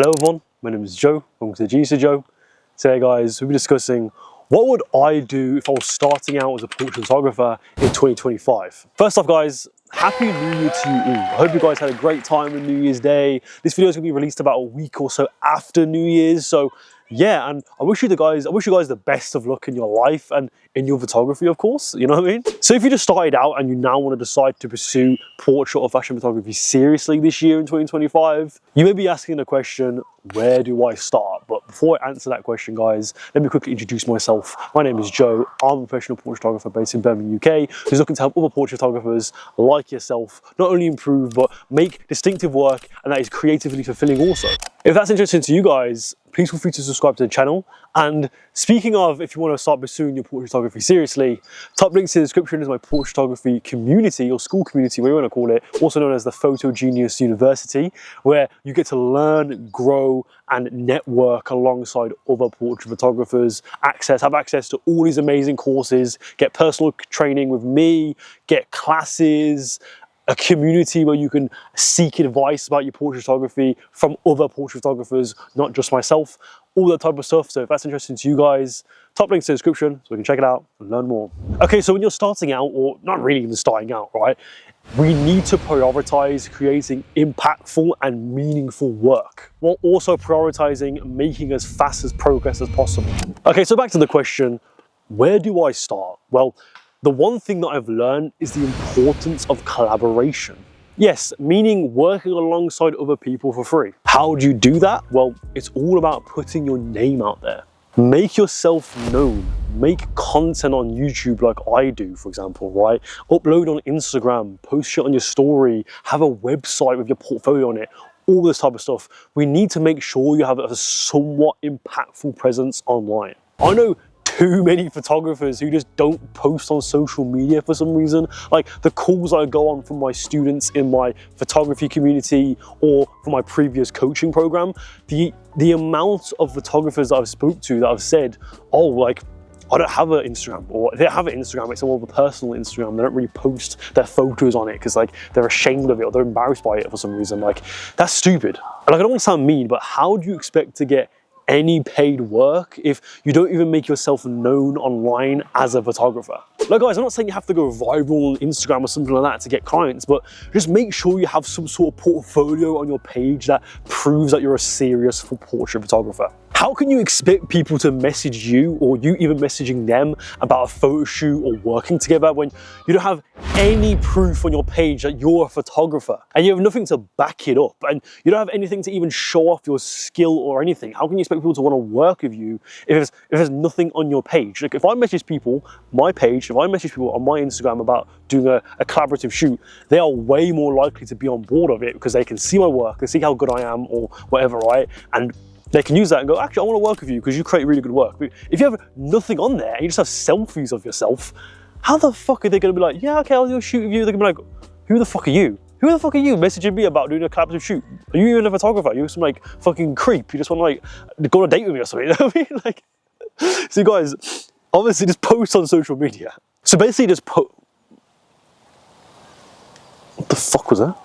Hello everyone, my name is Joe, welcome to the Genius of Joe. Today guys, we'll be discussing what would I do if I was starting out as a portrait photographer in 2025. First off guys, Happy New Year to you all. I hope you guys had a great time on New Year's Day. This video is going to be released about a week or so after New Year's, so yeah, and I wish you guys the best of luck in your life and in your photography, of course, you know what I mean? So if you just started out and you now want to decide to pursue portrait or fashion photography seriously this year in 2025, you may be asking the question, where do I start? But before I answer that question, guys, let me quickly introduce myself. My name is Joe. I'm a professional portrait photographer based in Birmingham, UK, who's looking to help other portrait photographers like yourself not only improve, but make distinctive work, and that is creatively fulfilling also. If that's interesting to you guys, please feel free to subscribe to the channel. And speaking of, if you want to start pursuing your portrait photography seriously, top links in the description is my portrait photography community or school community, whatever you want to call it, also known as the Photo Genius University, where you get to learn, grow, and network alongside other portrait photographers, have access to all these amazing courses, get personal training with me, get classes, a community where you can seek advice about your portrait photography from other portrait photographers, not just myself, all that type of stuff. So if that's interesting to you guys, top links in the description so we can check it out and learn more. Okay, so when you're starting out, or not really even starting out, right? We need to prioritize creating impactful and meaningful work, while also prioritizing making as fast as progress as possible. Okay, so back to the question, where do I start? Well, the one thing that I've learned is the importance of collaboration. Yes, meaning working alongside other people for free. How do you do that? Well, it's all about putting your name out there. Make yourself known. Make content on YouTube like I do, for example, right? Upload on Instagram, post shit on your story, have a website with your portfolio on it, all this type of stuff. We need to make sure you have a somewhat impactful presence online. I know too many photographers who just don't post on social media for some reason. Like the calls I go on from my students in my photography community or for my previous coaching program, the amount of photographers that I've spoke to that have said, oh, like, I don't have an Instagram, or they have an Instagram, it's more of a personal Instagram. They don't really post their photos on it because like they're ashamed of it or they're embarrassed by it for some reason. Like, that's stupid. And like, I don't want to sound mean, but how do you expect to get any paid work if you don't even make yourself known online as a photographer? Look guys, I'm not saying you have to go viral on Instagram or something like that to get clients, but just make sure you have some sort of portfolio on your page that proves that you're a serious portrait photographer. How can you expect people to message you, or you even messaging them, about a photo shoot or working together when you don't have any proof on your page that you're a photographer and you have nothing to back it up and you don't have anything to even show off your skill or anything? How can you expect people to want to work with you if there's nothing on your page? Like if I message people, my page, if I message people on my Instagram about doing a collaborative shoot, they are way more likely to be on board of it because they can see my work, they see how good I am or whatever, right? And they can use that and go, actually, I want to work with you because you create really good work. But if you have nothing on there and you just have selfies of yourself, how the fuck are they going to be like, yeah, okay, I'll do a shoot with you? They're going to be like, who the fuck are you? Who the fuck are you messaging me about doing a collaborative shoot? Are you even a photographer? You're some like fucking creep. You just want to like go on a date with me or something. You know what I mean? Like, so you guys, obviously just post on social media. So basically just what the fuck was that?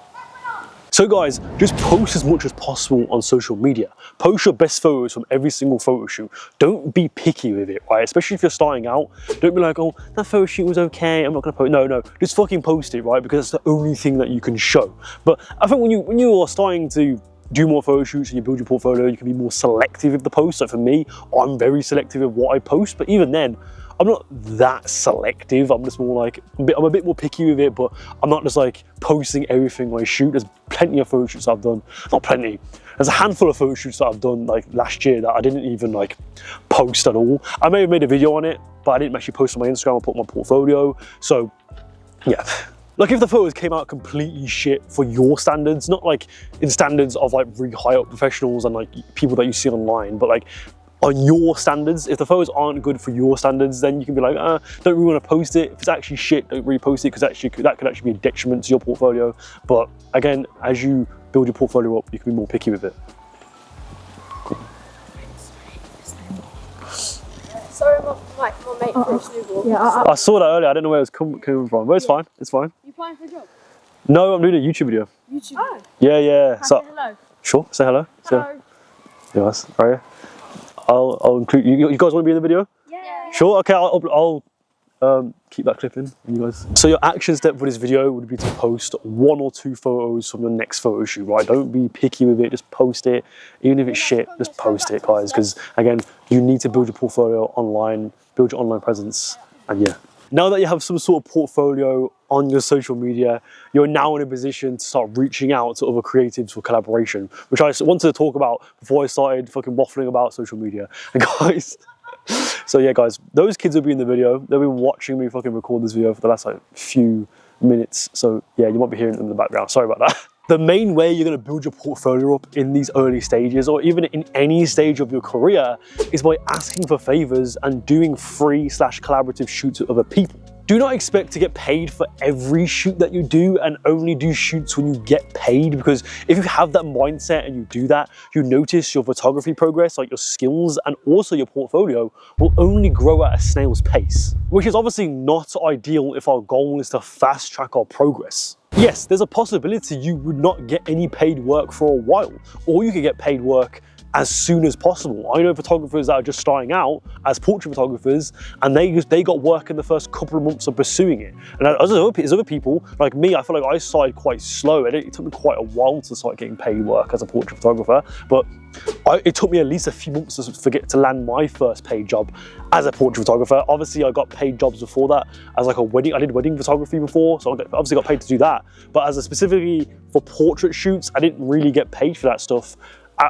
So guys, just post as much as possible on social media. Post your best photos from every single photo shoot. Don't be picky with it, right? Especially if you're starting out. Don't be like, oh, that photo shoot was okay, I'm not gonna post. No, just fucking post it, right? Because that's the only thing that you can show. But I think when you are starting to do more photo shoots and you build your portfolio, you can be more selective with the posts. So for me, I'm very selective with what I post, but even then, I'm not that selective. I'm just more like, I'm a bit more picky with it, but I'm not just like posting everything I shoot. There's plenty of photo shoots I've done, not plenty. There's a handful of photo shoots that I've done like last year that I didn't even like post at all. I may have made a video on it, but I didn't actually post on my Instagram or put my portfolio. So yeah. Like if the photos came out completely shit for your standards, not like in standards of like really high up professionals and like people that you see online, but like on your standards. If the photos aren't good for your standards, then you can be like, don't really want to post it. If it's actually shit, don't really post it because that could actually be a detriment to your portfolio. But again, as you build your portfolio up, you can be more picky with it. Cool. Sorry, my mate for a snowball. Yeah, I saw that earlier. I don't know where it was coming from, but it's fine. It's fine. You applying for a job? No, I'm doing a YouTube video. YouTube. Oh. Yeah. Can I say hello? Sure. Say hello. Hello. Yes, right. I'll include you. You guys want to be in the video? Yeah. Sure. Okay. I'll keep that clip in, you guys. So your action step for this video would be to post 1 or 2 photos from your next photo shoot, right? Don't be picky with it. Just post it, even if it's shit. Just post it, guys. Because again, you need to build your portfolio online, build your online presence, and yeah. Now that you have some sort of portfolio on your social media, you're now in a position to start reaching out to other creatives for collaboration, which I wanted to talk about before I started fucking waffling about social media. And guys, so yeah, guys, those kids will be in the video. They'll be watching me fucking record this video for the last like few minutes. So yeah, you might be hearing them in the background. Sorry about that. The main way you're going to build your portfolio up in these early stages, or even in any stage of your career, is by asking for favors and doing free/collaborative shoots with other people. Do not expect to get paid for every shoot that you do, and only do shoots when you get paid, because if you have that mindset and you do that, you notice your photography progress, like your skills and also your portfolio will only grow at a snail's pace, which is obviously not ideal if our goal is to fast track our progress. Yes, there's a possibility you would not get any paid work for a while, or you could get paid work as soon as possible. I know photographers that are just starting out as portrait photographers, and they got work in the first couple of months of pursuing it. And as other people like me, I feel like I started quite slow. It took me quite a while to start getting paid work as a portrait photographer, but it took me at least a few months to land my first paid job as a portrait photographer. Obviously, I got paid jobs before that as like a wedding. I did wedding photography before, so I obviously got paid to do that. But as specifically for portrait shoots, I didn't really get paid for that stuff.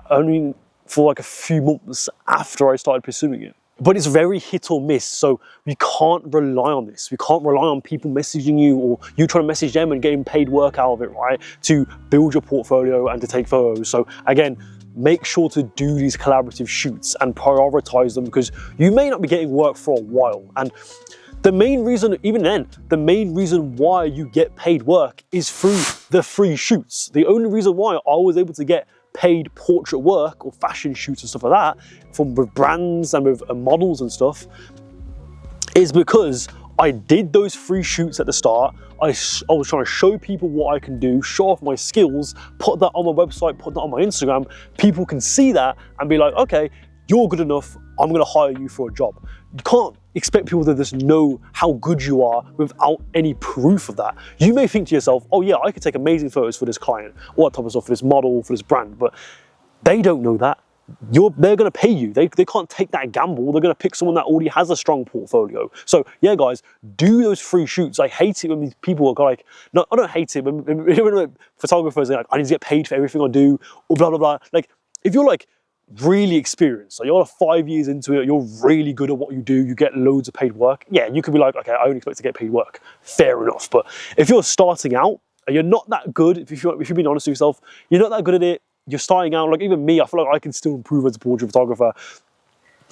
Only for like a few months after I started pursuing it. But it's very hit or miss, so we can't rely on this. We can't rely on people messaging you or you trying to message them and getting paid work out of it, right? To build your portfolio and to take photos. So again, make sure to do these collaborative shoots and prioritize them, because you may not be getting work for a while. And the main reason, even then, the main reason why you get paid work is through the free shoots. The only reason why I was able to get paid portrait work or fashion shoots and stuff like that from with brands and with models and stuff is because I did those free shoots at the start. I was trying to show people what I can do, show off my skills, put that on my website, put that on my Instagram. People can see that and be like, okay, you're good enough, I'm gonna hire you for a job. You can't expect people to just know how good you are without any proof of that. You may think to yourself, oh yeah, I could take amazing photos for this client, all that type of stuff, for this model, for this brand, but they don't know that. They're gonna pay you. They can't take that gamble. They're gonna pick someone that already has a strong portfolio. So yeah, guys, do those free shoots. I hate it when these people are like, no, I don't hate it when photographers are like, I need to get paid for everything I do, or blah, blah, blah. Like, if you're like, really experienced, so you're 5 years into it, you're really good at what you do, you get loads of paid work, yeah, you could be like, okay, I only expect to get paid work, fair enough. But if you're starting out and you're not that good, if you're being honest with yourself, you're not that good at it, you're starting out, like even me, I feel like I can still improve as a portrait photographer.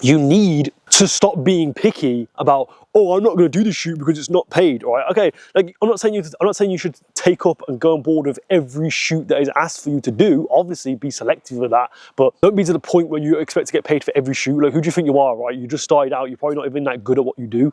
You need to stop being picky about, oh, I'm not going to do the shoot because it's not paid, all right? Okay, like I'm not saying you should take up and go on board with every shoot that is asked for you to do. Obviously, be selective with that, but don't be to the point where you expect to get paid for every shoot. Like, who do you think you are, right? You just started out. You're probably not even that good at what you do.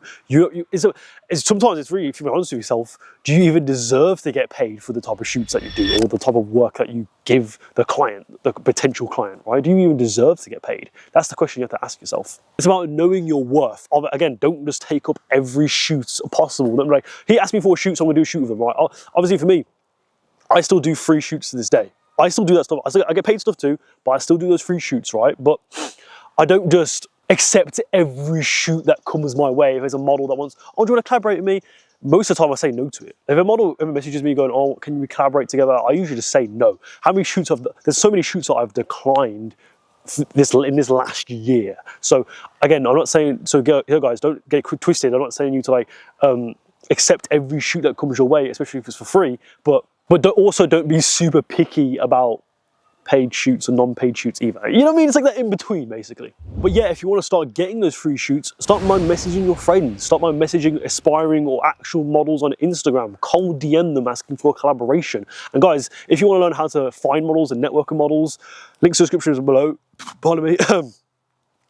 Sometimes it's really, if you're honest with yourself, do you even deserve to get paid for the type of shoots that you do or the type of work that you give the client, the potential client, right? Do you even deserve to get paid? That's the question you have to ask yourself. It's about knowing your worth. Again, don't just take up every shoot possible. Don't be like, he asked me for a shoot, so I'm gonna do a shoot with him, right? Obviously for me, I still do free shoots to this day. I still do that stuff. I get paid stuff too, but I still do those free shoots, right? But I don't just accept every shoot that comes my way. If there's a model that wants, oh, do you want to collaborate with me? Most of the time I say no to it. If a model ever messages me going, oh, can we collaborate together? I usually just say no. How many shoots there's so many shoots that I've declined in this last year. So again, I'm not saying, so guys, don't get twisted. I'm not saying you to like accept every shoot that comes your way, especially if it's for free, but also don't be super picky about paid shoots and non-paid shoots either. You know what I mean? It's like that in between, basically. But yeah, if you want to start getting those free shoots, start by messaging your friends, start by messaging aspiring or actual models on Instagram, cold DM them asking for a collaboration. And guys, if you want to learn how to find models and network with models, links to the description is below. Pardon me.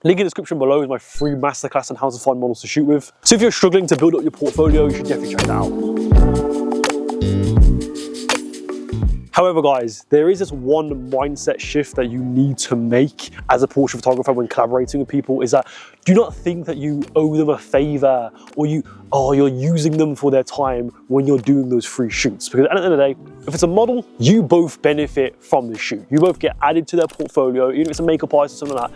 Link in the description below is my free masterclass on how to find models to shoot with. So if you're struggling to build up your portfolio, you should definitely check that out. However, guys, there is this one mindset shift that you need to make as a portrait photographer when collaborating with people, is that do not think that you owe them a favor or you're using them for their time when you're doing those free shoots. Because at the end of the day, if it's a model, you both benefit from the shoot. You both get added to their portfolio, even if it's a makeup artist or something like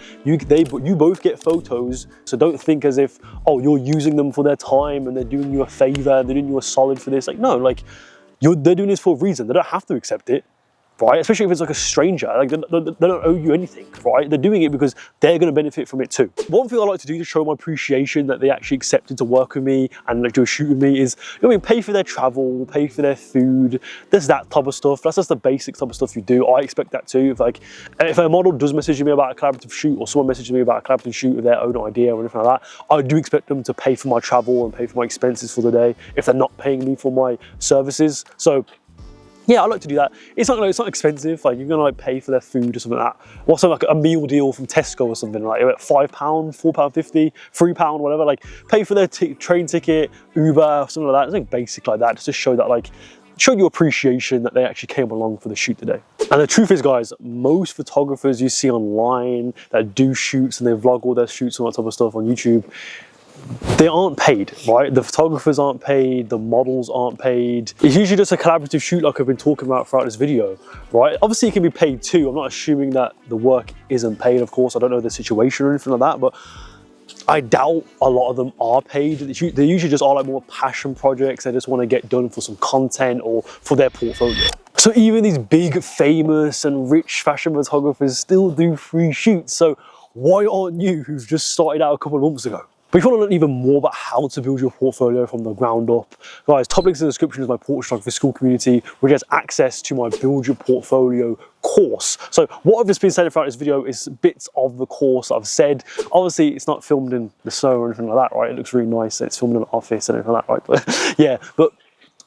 that, you both get photos. So don't think as if, oh, you're using them for their time and they're doing you a favor, they're doing you a solid for this. Like, no, like, they're doing this for a reason. They don't have to accept it, right? Especially if it's like a stranger, like they don't owe you anything, right? They're doing it because they're going to benefit from it too. One thing I like to do to show my appreciation that they actually accepted to work with me and like do a shoot with me is, you know, I mean, pay for their travel, pay for their food. There's that type of stuff. That's just the basic type of stuff you do. I expect that too. If a model does message me about a collaborative shoot, or someone messages me about a collaborative shoot with their own idea or anything like that, I do expect them to pay for my travel and pay for my expenses for the day if they're not paying me for my services. So yeah, I like to do that. It's not expensive. Like, you're gonna like pay for their food or something like that. What's like a meal deal from Tesco or something, like £5, £4.50, £3, whatever. Like, pay for their train ticket, Uber, something like that. Something basic like that, just to show that, like, show you appreciation that they actually came along for the shoot today. And the truth is, guys, most photographers you see online that do shoots and they vlog all their shoots and all that type of stuff on YouTube, they aren't paid, right? The photographers aren't paid, the models aren't paid. It's usually just a collaborative shoot like I've been talking about throughout this video, right? Obviously, it can be paid too. I'm not assuming that the work isn't paid, of course. I don't know the situation or anything like that, but I doubt a lot of them are paid. They usually just are like more passion projects. They just want to get done for some content or for their portfolio. So even these big, famous and rich fashion photographers still do free shoots. So why aren't you, who've just started out a couple of months ago? But if you want to learn even more about how to build your portfolio from the ground up, guys, top links in the description is my portrait photography school community, which has access to my Build Your Portfolio course. So what I've just been saying throughout this video is bits of the course I've said. Obviously, it's not filmed in the snow or anything like that, right? It looks really nice. It's filmed in an office and everything like that, right? But yeah, but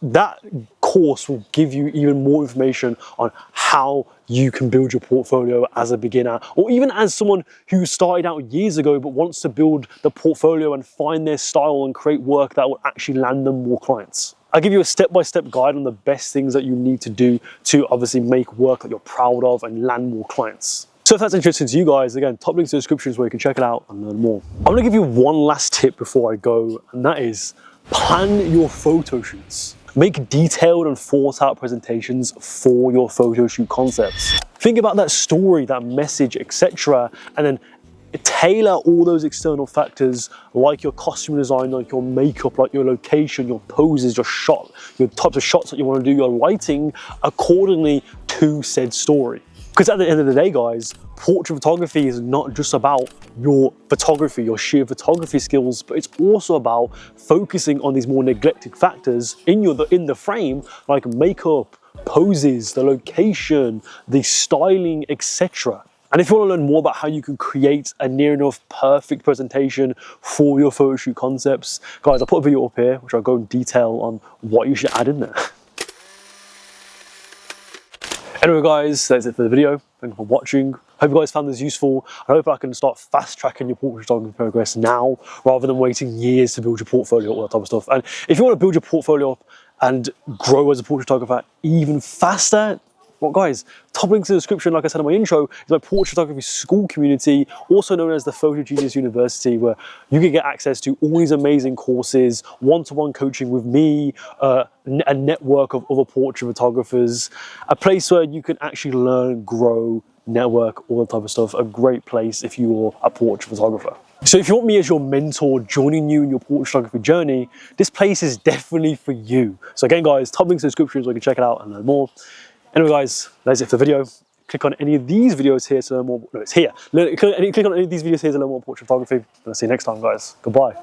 that course will give you even more information on how you can build your portfolio as a beginner, or even as someone who started out years ago but wants to build the portfolio and find their style and create work that will actually land them more clients. I'll give you a step-by-step guide on the best things that you need to do to obviously make work that you're proud of and land more clients. So if that's interesting to you guys, again, top links in the description is where you can check it out and learn more. I'm gonna give you one last tip before I go, and that is plan your photo shoots. Make detailed and thought out presentations for your photo shoot concepts. Think about that story, that message, etc. and then tailor all those external factors like your costume design, like your makeup, like your location, your poses, your shot, your types of shots that you want to do, your lighting accordingly to said story. Because at the end of the day, guys, portrait photography is not just about your photography, your sheer photography skills, but it's also about focusing on these more neglected factors in the frame, like makeup, poses, the location, the styling, etc. And if you want to learn more about how you can create a near enough perfect presentation for your photo shoot concepts, guys, I'll put a video up here, which I'll go in detail on what you should add in there. Anyway, guys, that's it for the video. Thank you for watching. Hope you guys found this useful. I hope I can start fast tracking your portrait photography progress now, rather than waiting years to build your portfolio, all that type of stuff. And if you want to build your portfolio up and grow as a portrait photographer even faster, well, guys, top links in the description, like I said in my intro, is my portrait photography school community, also known as the Photo Genius University, where you can get access to all these amazing courses, one-to-one coaching with me, a network of other portrait photographers, a place where you can actually learn, grow, network, all that type of stuff. A great place if you're a portrait photographer. So if you want me as your mentor, joining you in your portrait photography journey, this place is definitely for you. So again, guys, top links in the description so you can check it out and learn more. Anyway, guys, that's it for the video. Click on any of these videos here to learn more. No, it's here. Click on any of these videos here to learn more portrait photography. And I'll see you next time, guys. Goodbye.